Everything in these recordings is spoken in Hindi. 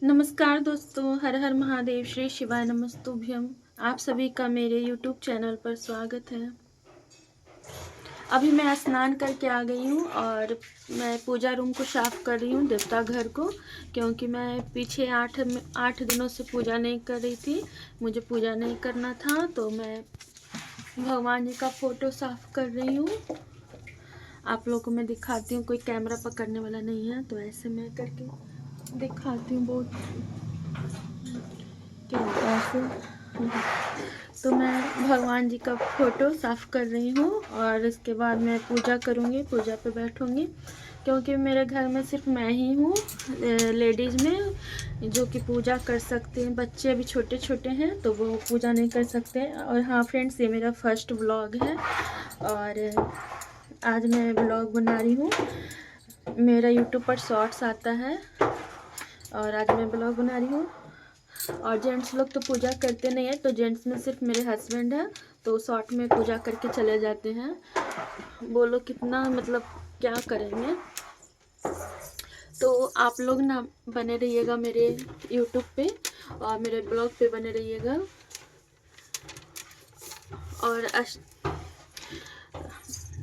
नमस्कार दोस्तों, हर हर महादेव, श्री शिवाय नमस्तुभ्यम। आप सभी का मेरे YouTube चैनल पर स्वागत है। अभी मैं स्नान करके आ गई हूँ और मैं पूजा रूम को साफ़ कर रही हूँ, देवता घर को, क्योंकि मैं पीछे आठ दिनों से पूजा नहीं कर रही थी। मुझे पूजा नहीं करना था, तो मैं भगवान जी का फ़ोटो साफ़ कर रही हूँ। आप लोगों को मैं दिखाती हूँ, कोई कैमरा पकड़ने वाला नहीं है, तो ऐसे मैं करके दिखाती हूँ। बहुत क्या ऐसे तो मैं भगवान जी का फ़ोटो साफ़ कर रही हूँ और इसके बाद मैं पूजा करूँगी, पूजा पे बैठूँगी, क्योंकि मेरे घर में सिर्फ मैं ही हूँ लेडीज़ में जो कि पूजा कर सकते हैं। बच्चे अभी छोटे छोटे हैं तो वो पूजा नहीं कर सकते। और हाँ फ्रेंड्स, ये मेरा फर्स्ट व्लॉग है और आज मैं व्लॉग बना रही हूँ। मेरा यूट्यूब पर शॉर्ट्स आता है और आज मैं ब्लॉग बना रही हूँ। और जेंट्स लोग तो पूजा करते नहीं है, तो जेंट्स में सिर्फ मेरे हस्बैंड है, तो शॉर्ट में पूजा करके चले जाते हैं। बोलो कितना मतलब क्या करेंगे। तो आप लोग ना बने रहिएगा मेरे यूट्यूब पे और मेरे ब्लॉग पे बने रहिएगा। और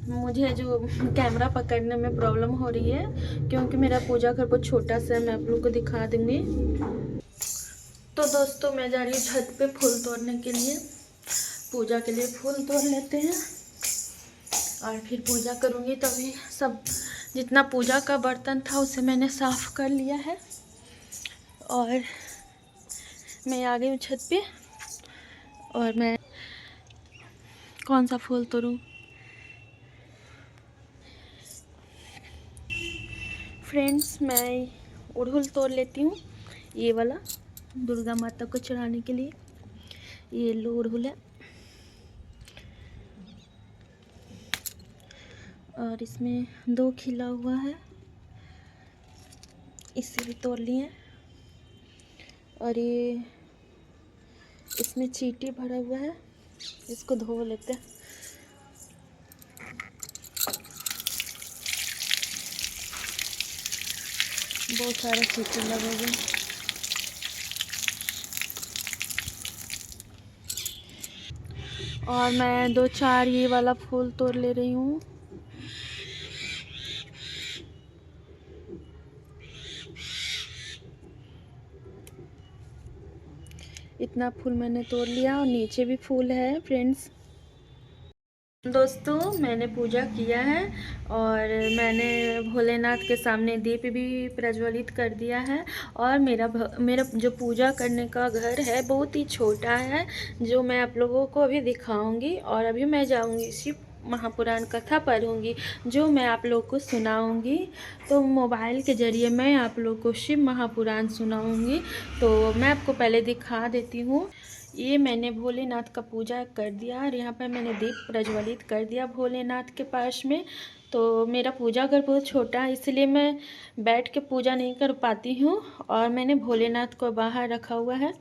मुझे जो कैमरा पकड़ने में प्रॉब्लम हो रही है, क्योंकि मेरा पूजा घर बहुत छोटा सा है। मैं आप लोग को दिखा दूँगी। तो दोस्तों, मैं जा रही हूँ छत पे फूल तोड़ने के लिए। पूजा के लिए फूल तोड़ लेते हैं और फिर पूजा करूँगी। तभी सब जितना पूजा का बर्तन था उसे मैंने साफ़ कर लिया है और मैं आ गई हूँ छत पे। और मैं कौन सा फूल तोड़ूँ फ्रेंड्स, मैं अड़हुल तोड़ लेती हूँ, ये वाला, दुर्गा माता को चढ़ाने के लिए। ये लो अड़हुल है और इसमें 2 खिला हुआ है, इसे भी तोड़ लिए। और ये इसमें चींटी भरा हुआ है, इसको धो लेते हैं। बहुत सारे चींटी लगे हुए हैं। और मैं 2-4 ये वाला फूल तोड़ ले रही हूँ। इतना फूल मैंने तोड़ लिया और नीचे भी फूल है फ्रेंड्स। दोस्तों, मैंने पूजा किया है और मैंने भोलेनाथ के सामने दीप भी प्रज्वलित कर दिया है। और मेरा जो पूजा करने का घर है बहुत ही छोटा है, जो मैं आप लोगों को अभी दिखाऊंगी। और अभी मैं जाऊंगी शिव महापुराण कथा पढ़ूंगी, जो मैं आप लोग को सुनाऊंगी। तो मोबाइल के ज़रिए मैं आप लोग को शिव महापुराण सुनाऊंगी। तो मैं आपको पहले दिखा देती हूँ। ये मैंने भोलेनाथ का पूजा कर दिया और यहाँ पर मैंने दीप प्रज्वलित कर दिया भोलेनाथ के पास में। तो मेरा पूजा घर बहुत छोटा है, इसलिए मैं बैठ के पूजा नहीं कर पाती हूँ और मैंने भोलेनाथ को बाहर रखा हुआ है।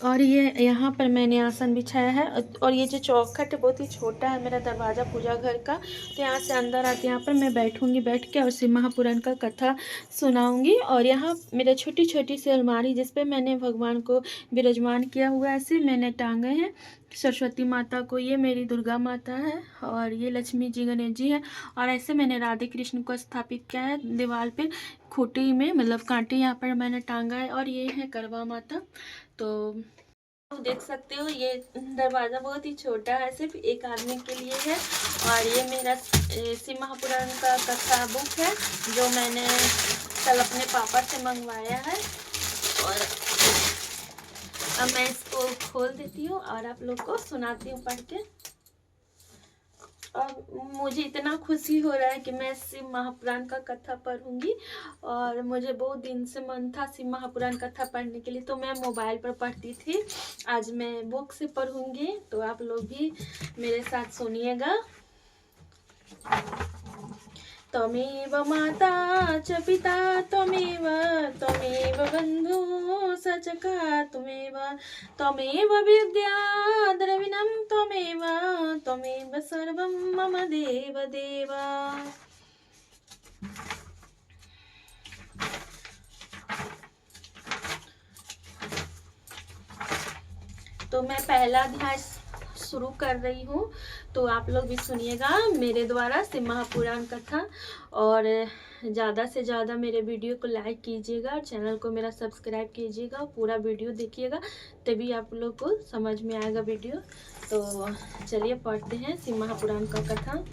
और ये यहाँ पर मैंने आसन बिछाया है। और ये जो चौखट है बहुत ही छोटा है मेरा दरवाज़ा पूजा घर का, तो यहाँ से अंदर आके यहाँ पर मैं बैठूंगी, बैठ के और शिव महापुराण का कथा सुनाऊंगी। और यहाँ मेरा छोटी छोटी सी अलमारी जिस पे मैंने भगवान को विराजमान किया हुआ है, ऐसे मैंने टांगे हैं सरस्वती माता को। ये मेरी दुर्गा माता है और ये लक्ष्मी जी गणेश जी है। और ऐसे मैंने राधे कृष्ण को स्थापित किया है दीवार पे, खूंटी में, मतलब कांटे यहाँ पर मैंने टांगा है। और ये है करवा माता। तो देख सकते हो ये दरवाज़ा बहुत ही छोटा है, सिर्फ एक आदमी के लिए है। और ये मेरा शिव महापुराण का कथा बुक है, जो मैंने कल अपने पापा से मंगवाया है। और अब मैं इसको खोल देती हूँ और आप लोग को सुनाती हूँ पढ़ के। और मुझे इतना खुशी हो रहा है कि मैं शिव महापुराण का कथा पढ़ूंगी। और मुझे बहुत दिन से मन था शिव महापुराण कथा पढ़ने के लिए, तो मैं मोबाइल पर पढ़ती थी। आज मैं बुक से पढ़ूंगी, तो आप लोग भी मेरे साथ सुनिएगा। त्वमेव माता च पिता त्वमेव, त्वमेव बन्धुः सचका त्वमेव, त्वमेव विद्या द्रविणं त्वमेव, त्वमेव सर्वं मम देव देव। तो मैं पहला अध्याय शुरू कर रही हूँ, तो आप लोग भी सुनिएगा मेरे द्वारा शिव महापुराण कथा। और ज़्यादा से ज़्यादा मेरे वीडियो को लाइक कीजिएगा और चैनल को मेरा सब्सक्राइब कीजिएगा, पूरा वीडियो देखिएगा, तभी आप लोग को समझ में आएगा वीडियो। तो चलिए पढ़ते हैं शिव महापुराण का कथा।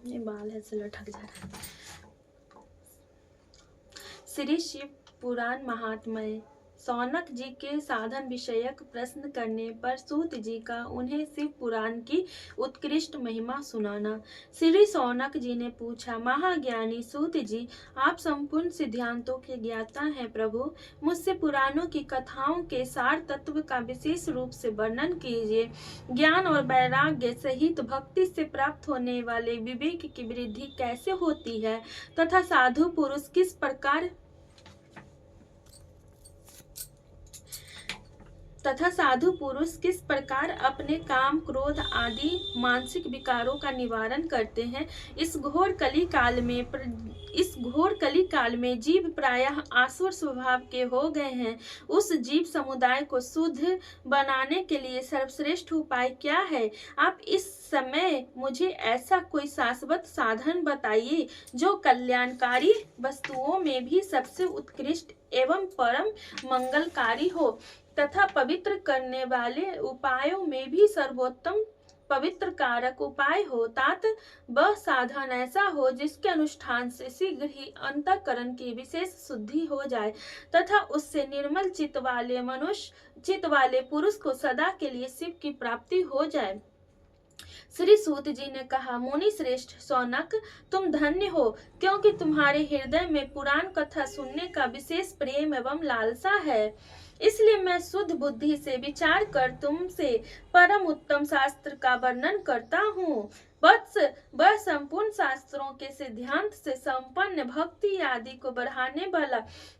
ये बाल है से लटक जा रहा है। श्री शिव पुराण महात्म्य। सौनक जी के साधन विषयक प्रश्न करने पर सूत जी का उन्हें शिव पुराण की उत्कृष्ट महिमा सुनाना। श्री सौनक जी ने पूछा, महाज्ञानी सूत जी, आप संपूर्ण सिद्धांतों के ज्ञाता हैं प्रभु, मुझसे पुराणों की कथाओं के सार तत्व का विशेष रूप से वर्णन कीजिए। ज्ञान और वैराग्य सहित भक्ति से प्राप्त होने वाले विवेक की वृद्धि कैसे होती है तथा साधु पुरुष किस प्रकार अपने काम क्रोध आदि मानसिक विकारों का निवारण करते हैं। इस घोर कली काल में जीव प्रायः आसुर स्वभाव के हो गए हैं। उस जीव समुदाय को शुद्ध बनाने के लिए सर्वश्रेष्ठ उपाय क्या है? आप इस समय मुझे ऐसा कोई शाश्वत साधन बताइए जो कल्याणकारी वस्तुओं में भी सबसे उत्कृष्ट एवं परम मंगलकारी हो तथा पवित्र करने वाले उपायों में भी सर्वोत्तम पवित्र कारक उपाय हो, तात वह साधन ऐसा हो जिसके अनुष्ठान से शीघ्र ही अंतःकरण की विशेष शुद्धि हो जाए तथा उससे निर्मल चित्त वाले पुरुष को सदा के लिए शिव की प्राप्ति हो जाए। श्री सूत जी ने कहा, मुनि श्रेष्ठ सौनक, तुम धन्य हो, क्योंकि तुम्हारे हृदय में पुराण कथा सुनने का विशेष प्रेम एवं लालसा है। इसलिए मैं शुद्ध बुद्धि से विचार कर तुमसे परम उत्तम शास्त्र का वर्णन करता हूँ। वत्स, वह संपूर्ण शास्त्रों के सिद्धांत से संपन्न भक्ति आदि को बढ़ाने वाला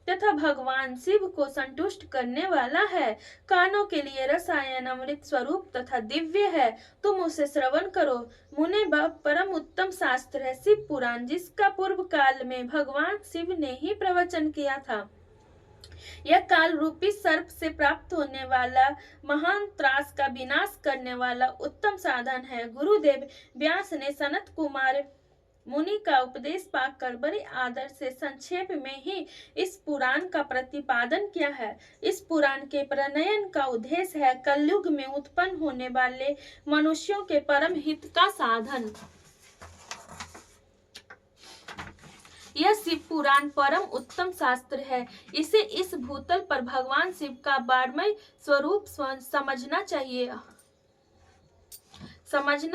तथा भगवान शिव को संतुष्ट करने वाला है। कानों के लिए रसायन अमृत स्वरूप तथा दिव्य है, तुम उसे श्रवण करो। मुने, वह परम उत्तम शास्त्र है शिव पुराण, जिसका पूर्व काल में भगवान शिव ने ही प्रवचन किया था। यह काल रूपी सर्प से प्राप्त होने वाला महान त्रास का विनाश करने वाला उत्तम साधन है। गुरुदेव व्यास ने सनत कुमार मुनि का उपदेश पाकर बड़े आदर से संक्षेप में ही इस पुराण का प्रतिपादन किया है। इस पुराण के प्रणयन का उद्देश्य है कलयुग में उत्पन्न होने वाले मनुष्यों के परम हित का साधन। यह शिव पुराण परम उत्तम शास्त्र है। इसे इस भूतल पर भगवान शिव का बारहवें स्वरूप समझना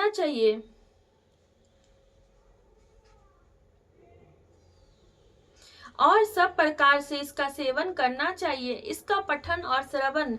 चाहिए और सब प्रकार से इसका सेवन करना चाहिए। इसका पठन और श्रवण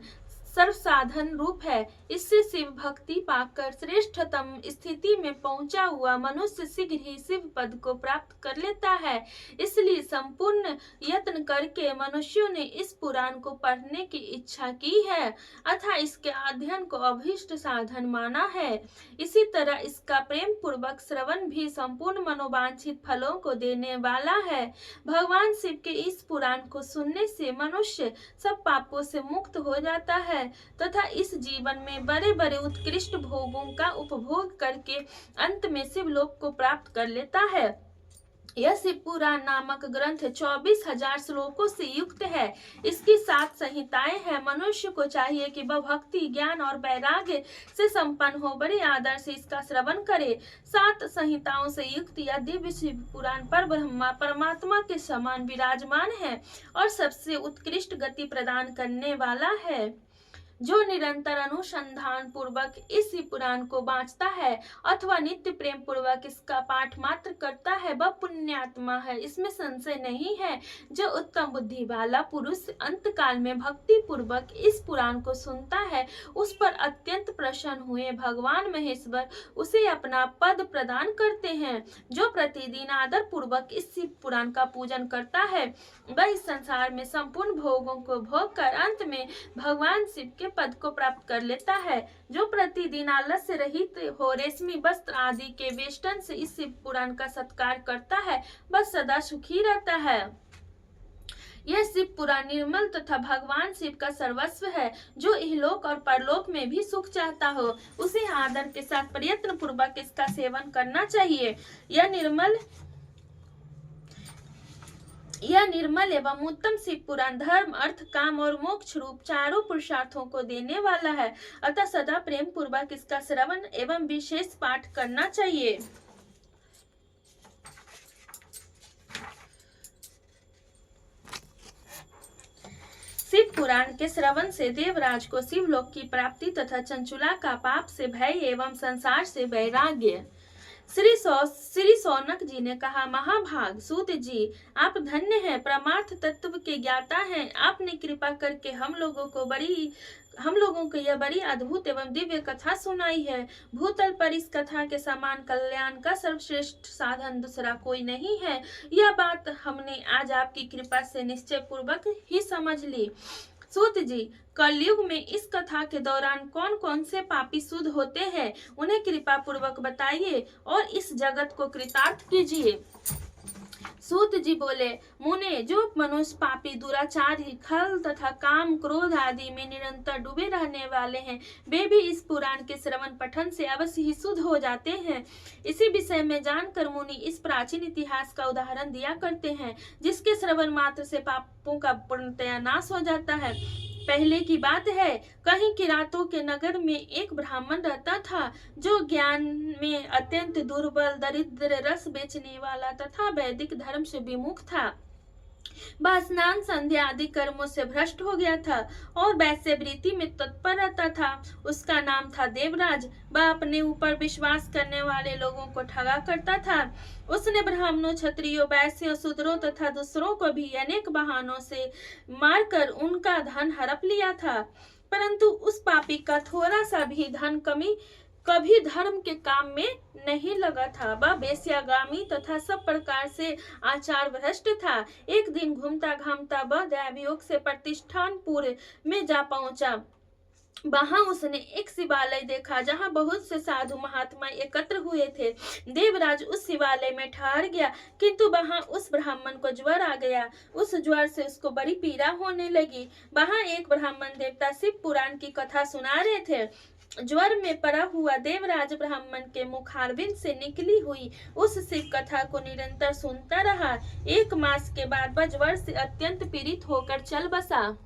सर्व साधन रूप है। इससे शिव भक्ति पाकर श्रेष्ठतम स्थिति में पहुंचा हुआ मनुष्य शीघ्र ही शिव पद को प्राप्त कर लेता है। इसलिए संपूर्ण यत्न करके मनुष्यों ने इस पुराण को पढ़ने की इच्छा की है अथवा इसके अध्ययन को अभीष्ट साधन माना है। इसी तरह इसका प्रेम पूर्वक श्रवण भी संपूर्ण मनोवांछित फलों को देने वाला है। भगवान शिव के इस पुराण को सुनने से मनुष्य सब पापों से मुक्त हो जाता है तथा इस जीवन में बड़े बड़े उत्कृष्ट भोगों का उपभोग करके अंत में शिवलोक को प्राप्त कर लेता है। यह शिव पुराण नामक ग्रंथ 24,000 श्लोकों से युक्त है। इसकी 7 संहिताएं हैं। मनुष्य को चाहिए कि वह भक्ति, ज्ञान और वैराग्य से संपन्न हो बड़े आदर से इसका श्रवण करे। 7 संहिताओं से युक्त यह दिव्य शिव पुराण पर ब्रह्मा परमात्मा के समान विराजमान है और सबसे उत्कृष्ट गति प्रदान करने वाला है। जो निरंतर अनुसंधान पूर्वक इस पुराण को बाँचता है अथवा नित्य प्रेम पूर्वक इसका पाठ मात्र करता है, वह पुण्यात्मा है, इसमें संशय नहीं है। जो उत्तम बुद्धि वाला पुरुष अंत काल में भक्ति पूर्वक इस पुराण को सुनता है, उस पर अत्यंत प्रसन्न हुए भगवान महेश्वर उसे अपना पद प्रदान करते हैं। जो प्रतिदिन आदर पूर्वक इस शिव पुराण का पूजन करता है, वह इस संसार में संपूर्ण भोगों को भोग कर अंत में भगवान शिव के के पद को प्राप्त कर लेता है। जो प्रतिदिन आलस्य रहित हो रेशमी वस्त्र आदि के वेष्टन से इस शिव पुराण का सत्कार करता है वह सदा सुखी रहता है। यह शिव पुराण निर्मल तथा भगवान शिव का सर्वस्व है। जो इहलोक और परलोक में भी सुख चाहता हो उसे आदर के साथ प्रयत्न पूर्वक इसका सेवन करना चाहिए। यह निर्मल एवं उत्तम शिव पुराण धर्म अर्थ काम और मोक्ष रूप चारों पुरुषार्थों को देने वाला है। अतः सदा प्रेम पूर्वक इसका श्रवण एवं विशेष पाठ करना चाहिए। शिव पुराण के श्रवण से देवराज को शिवलोक की प्राप्ति तथा चंचुला का पाप से भय एवं संसार से वैराग्य। श्री सौनक जी ने कहा, महाभाग सूत जी, आप धन्य हैं, परमार्थ तत्व के ज्ञाता हैं। आपने कृपा करके हम लोगों को यह बड़ी अद्भुत एवं दिव्य कथा सुनाई है। भूतल पर इस कथा के समान कल्याण का सर्वश्रेष्ठ साधन दूसरा कोई नहीं है। यह बात हमने आज आपकी कृपा से निश्चय पूर्वक ही समझ ली। सूत जी, कलयुग में इस कथा के दौरान कौन कौन से पापी शुद्ध होते हैं, उन्हें कृपा पूर्वक बताइए और इस जगत को कृतार्थ कीजिए। सूत जी बोले, मुने, जो मनुष्य पापी, दुराचारी, खल तथा काम क्रोध आदि में निरंतर डूबे रहने वाले हैं, वे भी इस पुराण के श्रवण पठन से अवश्य ही शुद्ध हो जाते हैं। इसी विषय में जानकर मुनि इस प्राचीन इतिहास का उदाहरण दिया करते हैं, जिसके श्रवण मात्र से पापों का पूर्णतया नाश हो जाता है। पहले की बात है, कहीं किरातों के नगर में एक ब्राह्मण रहता था, जो ज्ञान में अत्यंत दुर्बल, दरिद्र, रस बेचने वाला तथा वैदिक धर्म से विमुख था। वह स्नान संध्या आदि कर्मों से भ्रष्ट हो गया था और वैश्यवृत्ति में तत्पर रहता था। उसका नाम था देवराज। वह अपने ऊपर विश्वास करने वाले लोगों को ठगा करता था। उसने ब्राह्मणों, क्षत्रियों, वैश्यों, शूद्रों तथा दूसरों को भी अनेक बहानों से मारकर उनका धन हड़प लिया था, परंतु उस पापी का थोड़ा सा भी धन कभी धर्म के काम में नहीं लगा था। वह वेश्यागामी तथा सब प्रकार से आचार भ्रष्ट था। एक दिन घूमता घामता वह दैवयोग से प्रतिष्ठानपुर में जा पहुंचा। वहां उसने एक शिवालय देखा जहां बहुत से साधु महात्मा एकत्र हुए थे। देवराज उस शिवालय में ठहर गया, किंतु वहां उस ब्राह्मण को ज्वर आ गया। उस ज्वर से उसको बड़ी पीड़ा होने लगी। वहां एक ब्राह्मण देवता शिव पुराण की कथा सुना रहे थे। ज्वर में पड़ा हुआ देवराज ब्राह्मण के मुखारविंद से निकली हुई उस शिव कथा को निरंतर सुनता रहा। 1 मास के बाद वह ज्वर से अत्यंत पीड़ित होकर चल बसा।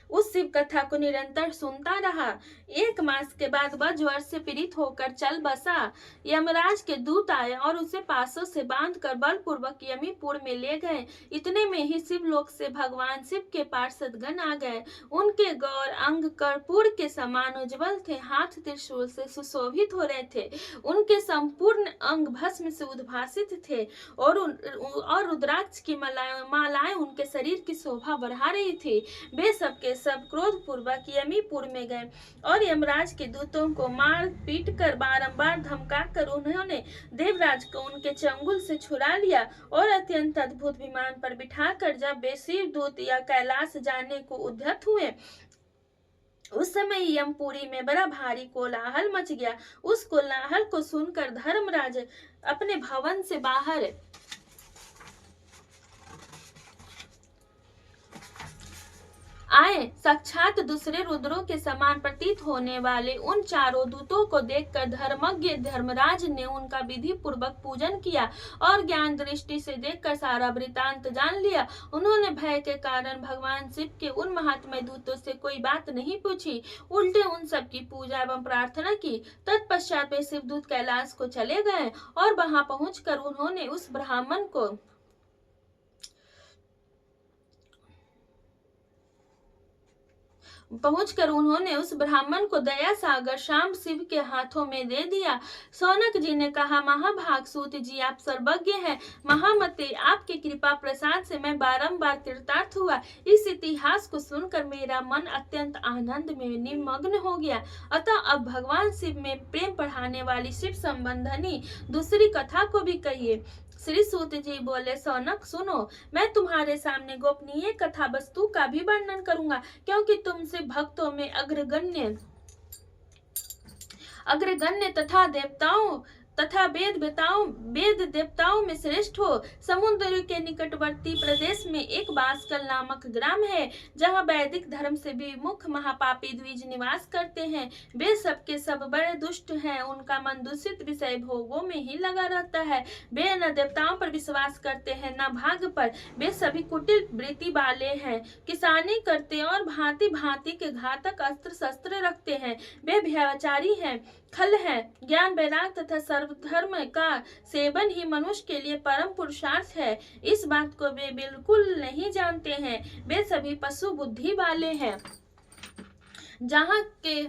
उस शिव कथा को निरंतर सुनता रहा। 1 मास के बाद वह ज्वर से पीड़ित होकर चल बसा। यमराज के दूत आए और उसे पासों से बांधकर बलपूर्वक यमीपुर में ले गए। इतने में ही शिवलोक से भगवान शिव के पार्षदगण आ गए। उनके गौर अंग कर्पूर के समान उज्जवल थे, हाथ त्रिशूल से सुशोभित हो रहे थे। उनके संपूर्ण अंग भस्म से उद्भासित थे और रुद्राक्ष की मालाएं उनके शरीर की शोभा बढ़ा रही थी। वे सबके सब क्रोध पूर्वक यमीपुर में गए और यमराज के दूतों को मार पीट कर बारंबार धमकाकर उन्होंने देवराज को उनके चंगुल से छुड़ा लिया और अत्यंत अद्भुत विमान पर बिठाकर जब वे शिव दूत या कैलाश जाने को उद्यत हुए, उस समय यमपुरी में बड़ा भारी कोलाहल मच गया। उस कोलाहल को सुनकर धर्मराज अपने भवन से बाहर आए। साक्षात दूसरे रुद्रों के समान प्रतीत होने वाले उन चारों दूतों को देखकर धर्मज्ञ धर्मराज ने उनका विधि पूर्वक पूजन किया और ज्ञान दृष्टि से देखकर सारा वृतांत जान लिया। उन्होंने भय के कारण भगवान शिव के उन महात्मय दूतों से कोई बात नहीं पूछी, उल्टे उन सब की पूजा एवं प्रार्थना की। तत्पश्चात वे शिवदूत कैलाश को चले गए और वहां पहुंचकर उन्होंने उस ब्राह्मण को दया सागर शाम शिव के हाथों में दे दिया। सौनक जी ने कहा, महाभाग सूत जी, आप सर्वज्ञ हैं। महामते, आपके कृपा प्रसाद से मैं बारंबार कृतार्थ हुआ। इस इतिहास को सुनकर मेरा मन अत्यंत आनंद में निमग्न हो गया। अतः अब भगवान शिव में प्रेम बढ़ाने वाली शिव संबंधनी दूसरी कथा को भी कहिए। श्री सूत जी बोले, सौनक सुनो, मैं तुम्हारे सामने गोपनीय कथा वस्तु का भी वर्णन करूंगा, क्योंकि तुमसे भक्तों में अग्रगण्य तथा वेद देवताओं में श्रेष्ठ हो। समुद्र के निकटवर्ती प्रदेश में एक बासकल नामक ग्राम है, जहाँ वैदिक धर्म से विमुख महापापी द्विज निवास करते हैं। वे सबके सब बड़े दुष्ट हैं, उनका मन दूषित विषय भोगों में ही लगा रहता है। वे न देवताओं पर विश्वास करते हैं न भाग्य पर। वे सभी कुटिल वृत्ति वाले हैं, किसानी करते और भांति भांति के घातक अस्त्र शस्त्र रखते हैं। वे व्यभिचारी हैं, खल है। ज्ञान वैराग तथा सर्वधर्म का सेवन ही मनुष्य के लिए परम पुरुषार्थ है। इस बात को वे बिल्कुल नहीं जानते हैं। वे सभी पशु बुद्धि वाले हैं। जहाँ के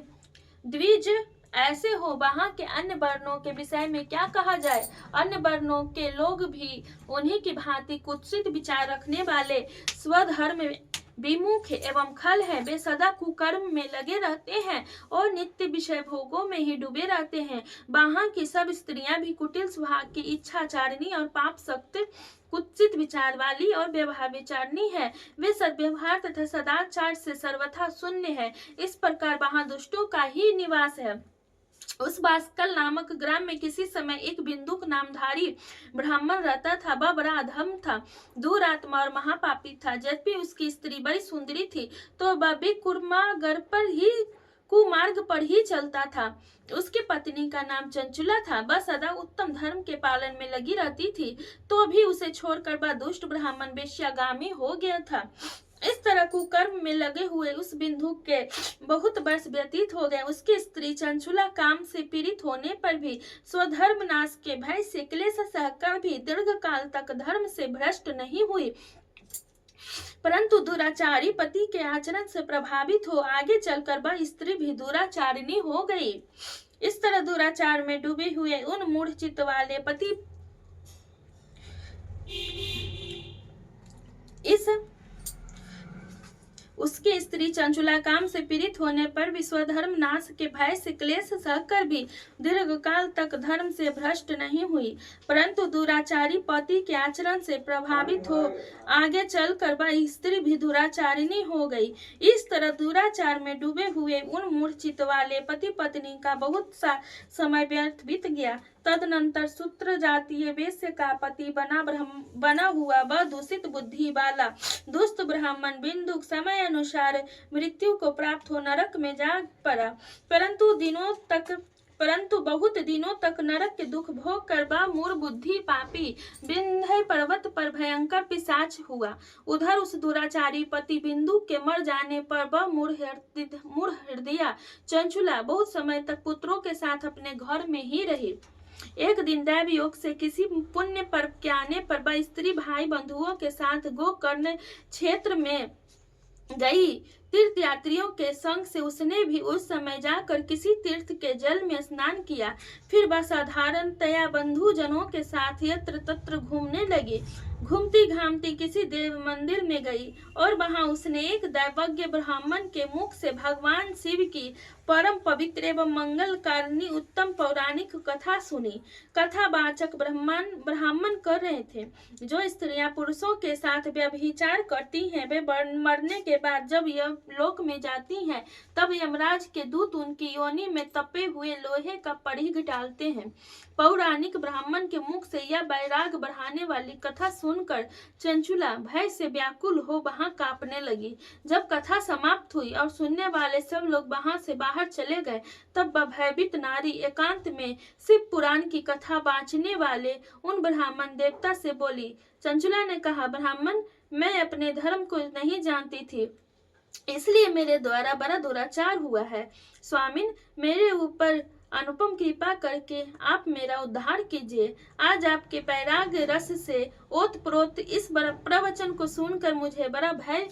द्विज ऐसे हो, वहाँ के अन्य वर्णों के विषय में क्या कहा जाए। अन्य वर्णों के लोग भी उन्हीं की भांति कुत्सित विचार रखने वाले, स्वधर्म विमुख एवं खल है। वे सदा कुकर्म में लगे रहते हैं और नित्य विषय भोगों में ही डूबे रहते हैं। वहाँ की सब स्त्रियां भी कुटिल स्वभाव की, इच्छाचारिणी और पाप सक्त, कुत्सित विचार वाली और व्यवहार विचारनी है। वे सद्व्यवहार तथा सदाचार से सर्वथा शून्य है। इस प्रकार वहाँ दुष्टों का ही निवास है। उस बासकल नामक ग्राम में किसी समय एक बिंदुक नामधारी ब्राह्मण रहता था। वह बड़ा अधम था, दुरात्मा और महापापी था। यद्यपि उसकी स्त्री बड़ी सुंदरी थी, तो वह भी कुमार्ग पर ही चलता था। उसकी पत्नी का नाम चंचुला था। वह सदा उत्तम धर्म के पालन में लगी रहती थी, तो भी उसे छोड़कर वह दुष्ट ब्राह्मण वेश्यागामी हो गया था। इस तरह कुकर्म में लगे हुए उस बिंदु के बहुत वर्ष व्यतीत हो गए। उसकी स्त्री चंचुला काम से पीड़ित होने पर भी, स्वधर्म नाश के भय से क्लेश सहकर भी दीर्घ काल तक धर्म से भ्रष्ट नहीं हुई, परंतु दुराचारी पति के आचरण से प्रभावित हो आगे चलकर वह स्त्री भी दुराचारिणी हो गई। इस तरह दुराचार में डूबे हुए उन मूढ़ चित्त वाले पति उसकी स्त्री चंचुला काम से पीड़ित होने पर भी स्वधर्म नाश के भय से क्लेश सहकर भी दीर्घ काल तक धर्म से भ्रष्ट नहीं हुई, परंतु दुराचारी पति के आचरण से प्रभावित हो आगे चलकर वह स्त्री भी दुराचारिणी हो गई। इस तरह दुराचार में डूबे हुए उन मूर्छित वाले पति पत्नी का बहुत सा समय व्यर्थ बीत गया। तदनंतर सूत्र जातीय वेश्य का पति बना हुआ वह दूषित बुद्धि वाला दुष्ट ब्राह्मण बिंदुक समय अनुसार मृत्यु को प्राप्त हो नरक में जा पड़ा, परंतु बहुत दिनों तक नरक के दुख भोग कर वह मूढ़ बुद्धि पापी विंध्य पर्वत पर भयंकर पिशाच हुआ। उधर उस दुराचारी पति बिंदु के मर जाने पर वह मूढ़ हृदया चंचुला बहुत समय तक पुत्रों के साथ अपने घर में ही रही। एक दिन दैव योग से किसी पुण्य पर्व के आने पर वह स्त्री भाई बंधुओं के साथ गोकर्ण क्षेत्र में गई। तीर्थ यात्रियों के संग से उसने भी उस समय जाकर किसी तीर्थ के जल में स्नान किया। फिर वह साधारणतया बंधु जनों के साथ यत्र तत्र घूमने लगी। घूमती घामती किसी देव मंदिर में गई और वहां उसने एक दैवज्ञ ब्राह्मण के मुख से भगवान शिव की परम पवित्र एवं मंगलकारिणी उत्तम पौराणिक कथा सुनी। कथावाचक ब्राह्मण कर रहे थे, जो स्त्रियां पुरुषों के साथ व्यभिचार करती हैं, वे मरने के बाद जब यह लोक में जाती हैं, तब यमराज के दूत उनकी योनि में तपे हुए लोहे का परीघ डालते हैं। पौराणिक ब्राह्मण के मुख से यह वैराग बढ़ाने वाली कथा सुनकर चंचुला भय से व्याकुल हो वहां कांपने लगी। जब कथा समाप्त हुई और सुनने वाले सब लोग वहां से बाहर चले गए, तब वह भयभीत नारी एकांत में शिव पुराण की कथा बांचने वाले उन ब्राह्मण देवता से बोली। चंचुला ने कहा, ब्राह्मण, मैं अपने धर्म को नहीं जानती थी, इसलिए मेरे द्वारा बड़ा दुराचार हुआ है। स्वामिन, मेरे ऊपर अनुपम कृपा करके आप मेरा उद्धार कीजिए। आज आपके पैराग रस से ओतप्रोत इस प्रवचन को सुनकर मुझे बड़ा भय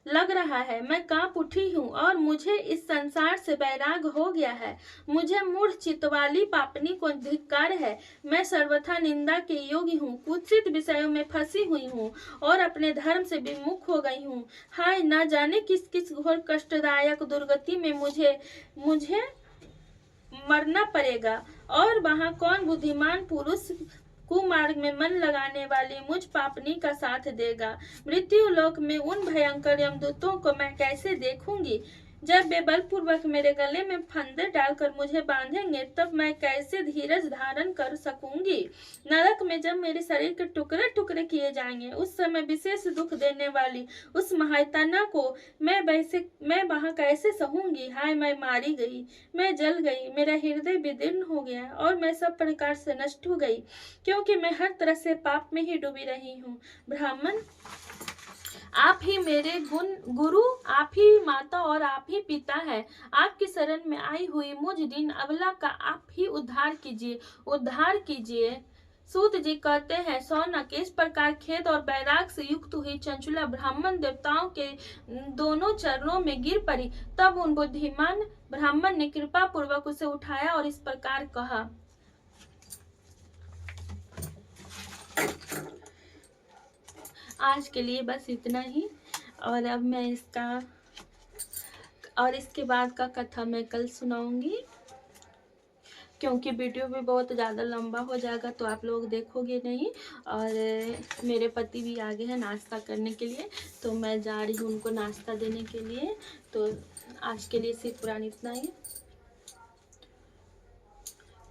लग रहा है। मैं कांप उठी हूँ और मुझे इस संसार से वैराग हो गया है। मुझे मूढ़ चित्त वाली पापनी को धिक्कार है। मैं सर्वथा निंदा के योग्य हूँ, कुत्सित विषयों में फंसी हुई हूँ और अपने धर्म से विमुख हो गई हूँ। हाय, न जाने किस किस घोर कष्टदायक दुर्गति में मुझे मरना पड़ेगा। और वहाँ कौन बुद्धिमान पुरुष कुमार्ग में मन लगाने वाली मुझ पापनी का साथ देगा। मृत्यु लोक में उन भयंकर यमदूतों को मैं कैसे देखूंगी। जब वे बलपूर्वक मेरे गले में फंदे डालकर मुझे बांधेंगे, तब मैं कैसे धीरज धारण कर सकूंगी। नरक में जब मेरे शरीर के टुकड़े टुकड़े किए जाएंगे, उस समय विशेष दुख देने वाली उस महायातना को मैं वहां कैसे सहूंगी। हाय, मैं मारी गई, मैं जल गई, मेरा हृदय विदीर्ण हो गया और मैं सब प्रकार से नष्ट हो गई, क्योंकि मैं हर तरह से पाप में ही डूबी रही हूँ। ब्राह्मण, आप ही मेरे गुरु, आप ही माता और आप ही पिता है। आपकी शरण में आई हुई मुझ दीन अबला का आप ही उद्धार कीजिए, उद्धार कीजिए। सूत जी कहते हैं, सौनक, इस प्रकार खेद और बैराग से युक्त हुई चंचुला ब्राह्मण देवताओं के दोनों चरणों में गिर पड़ी। तब उन बुद्धिमान ब्राह्मण ने कृपा पूर्वक उसे उठाया और इस प्रकार कहा। आज के लिए बस इतना ही, और अब मैं इसके बाद का कथा मैं कल सुनाऊंगी, क्योंकि वीडियो भी बहुत ज़्यादा लंबा हो जाएगा तो आप लोग देखोगे नहीं। और मेरे पति भी आ गए हैं नाश्ता करने के लिए, तो मैं जा रही हूँ उनको नाश्ता देने के लिए। तो आज के लिए सिर्फ पुरानी इतना ही।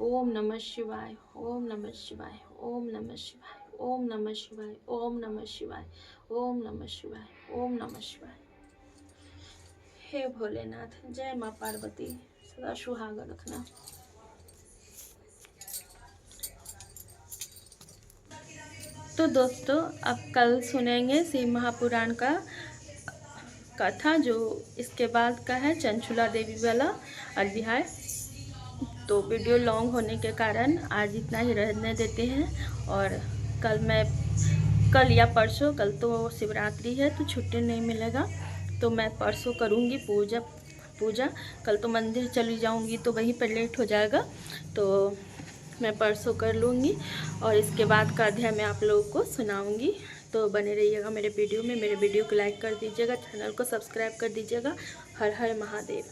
ओम नमः शिवाय, ओम नमः शिवाय, ओम नमः शिवाय, ओम नमः शिवाय, ओम नमः शिवाय, ओम नमः शिवाय, ओम नमः शिवाय। हे भोलेनाथ, जय माँ पार्वती, सदा सुहागा रखना। तो दोस्तों, अब कल सुनेंगे शिव महापुराण का कथा, जो इसके बाद का है चंचुला देवी वाला अध्याय। तो वीडियो लॉन्ग होने के कारण आज इतना ही रहने देते हैं, और कल या परसों, कल तो शिवरात्रि है तो छुट्टी नहीं मिलेगा, तो मैं परसों करूँगी पूजा। कल तो मंदिर चली जाऊँगी तो वहीं पर लेट हो जाएगा, तो मैं परसों कर लूँगी, और इसके बाद का अध्याय मैं आप लोगों को सुनाऊँगी। तो बने रहिएगा मेरे वीडियो में। मेरे वीडियो को लाइक कर दीजिएगा, चैनल को सब्सक्राइब कर दीजिएगा। हर हर महादेव।